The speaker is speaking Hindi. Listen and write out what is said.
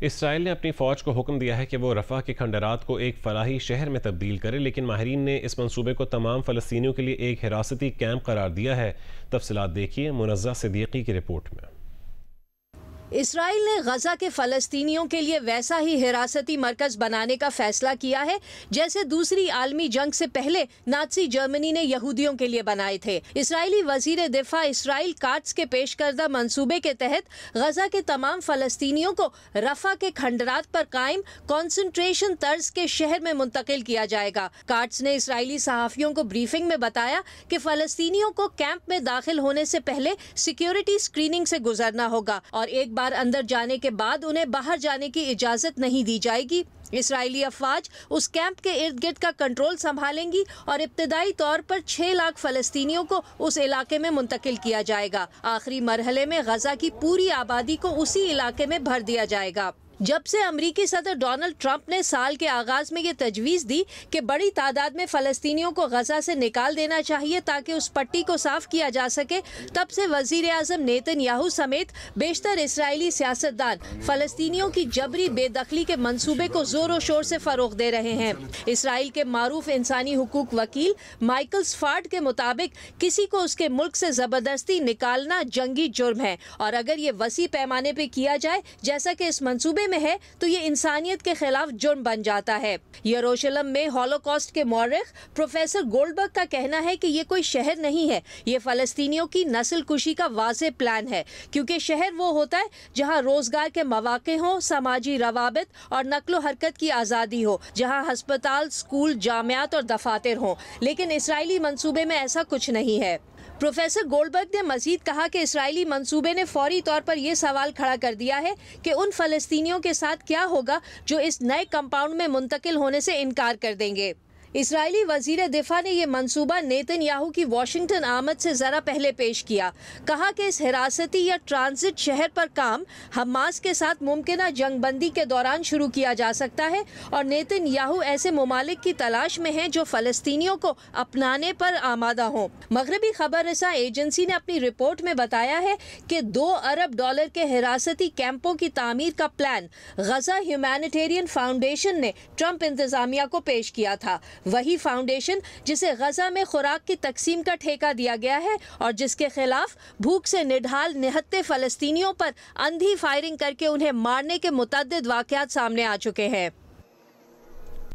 इसराइल ने अपनी फ़ौज को हुक्म दिया है कि वो रफ़ा के खंडरात को एक फलाही शहर में तब्दील करे, लेकिन माहिरीन ने इस मंसूबे को तमाम फ़लस्तीनियों के लिए एक हिरासती कैंप करार दिया है। तफसीलात देखिए मुनज़्ज़ा सिद्दीकी की रिपोर्ट में। इसराइल ने गजा के फ़लस्तीनियों के लिए वैसा ही हिरासती मरकज़ बनाने का फैसला किया है जैसे दूसरी आलमी जंग से पहले नाज़ी जर्मनी ने यहूदियों के लिए बनाए थे। इसराइली वज़ीर दिफा इसराइल काट्स के पेश करदा मंसूबे के तहत गजा के तमाम फ़लस्तीनियों को रफ़ा के खंडरात पर कायम कॉन्सेंट्रेशन तर्ज के शहर में मुंतकिल किया जाएगा। काट्स ने इसराइली सहाफ़ियों को ब्रीफिंग में बताया कि फ़लस्तीनियों को कैंप में दाखिल होने से पहले सिक्योरिटी स्क्रीनिंग से गुजरना होगा और एक बार अंदर जाने के बाद उन्हें बाहर जाने की इजाजत नहीं दी जाएगी। इसराइली अफवाज उस कैंप के इर्द गिर्द का कंट्रोल संभालेंगी और इब्तदाई तौर पर 6 लाख फ़लस्तीनियों को उस इलाके में मुंतकिल किया जाएगा। आखिरी मरहले में गजा की पूरी आबादी को उसी इलाके में भर दिया जाएगा। जब से अमरीकी सदर डोनाल्ड ट्रंप ने साल के आगाज में ये तजवीज़ दी कि बड़ी तादाद में फ़लस्तीनियों को गजा से निकाल देना चाहिए ताकि उस पट्टी को साफ किया जा सके, तब से वज़ीर आज़म नेतन्याहू समेत बेशतर इसराइली सियासतदान फ़लस्तीनियों की जबरी बेदखली के मंसूबे को ज़ोर शोर से फ़रोग़ दे रहे हैं। इसराइल के मारूफ इंसानी हुकूक वकील माइकल स्फार्ड के मुताबिक किसी को उसके मुल्क से ज़बरदस्ती निकालना जंगी जुर्म है और अगर ये वसी पैमाने पर किया जाए जैसा कि इस मंसूबे में है तो ये इंसानियत के खिलाफ जुर्म बन जाता है। यरूशलेम में हॉलोकॉस्ट के मौरख प्रोफेसर गोल्डबर्ग का कहना है कि ये कोई शहर नहीं है, ये फ़लस्तीनियों की नस्ल कुशी का वाज़ेह प्लान है, क्योंकि शहर वो होता है जहाँ रोजगार के मौके हों, समाजी रवाबित और नक्लो हरकत की आज़ादी हो, जहाँ हस्पताल, स्कूल, जामियात और दफातर हों। लेकिन इसराइली मंसूबे में ऐसा कुछ नहीं है। प्रोफेसर गोल्डबर्ग ने मजीद कहा कि इसराइली मंसूबे ने फौरी तौर पर यह सवाल खड़ा कर दिया है कि उन फ़लस्तीनियों के साथ क्या होगा जो इस नए कंपाउंड में मुंतकिल होने से इनकार कर देंगे। इसराइली वज़ीर दिफा ने यह मंसूबा नेतन्याहू की वाशिंगटन आमद से ज़रा पहले पेश किया। कहा कि इस हिरासती या ट्रांजिट शहर पर काम हमास के साथ मुमकिना जंगबंदी के दौरान शुरू किया जा सकता है और नेतन्याहू ऐसे ममालिक की तलाश में हैं जो फ़लस्तीनियों को अपनाने पर आमादा हों। मगरबी खबर रसा एजेंसी ने अपनी रिपोर्ट में बताया है कि $2 अरब के हिरासती कैंपों की तामीर का प्लान गजा ह्यूमैनिटेरियन फाउंडेशन ने ट्रंप इंतज़ामिया को पेश किया था। वही फाउंडेशन जिसे गजा में खुराक की तकसीम का ठेका दिया गया है और जिसके खिलाफ भूख से निढाल निहत्ते फ़लस्तीनियों पर अंधी फायरिंग करके उन्हें मारने के मुतअद्दिद वाक़यात सामने आ चुके हैं।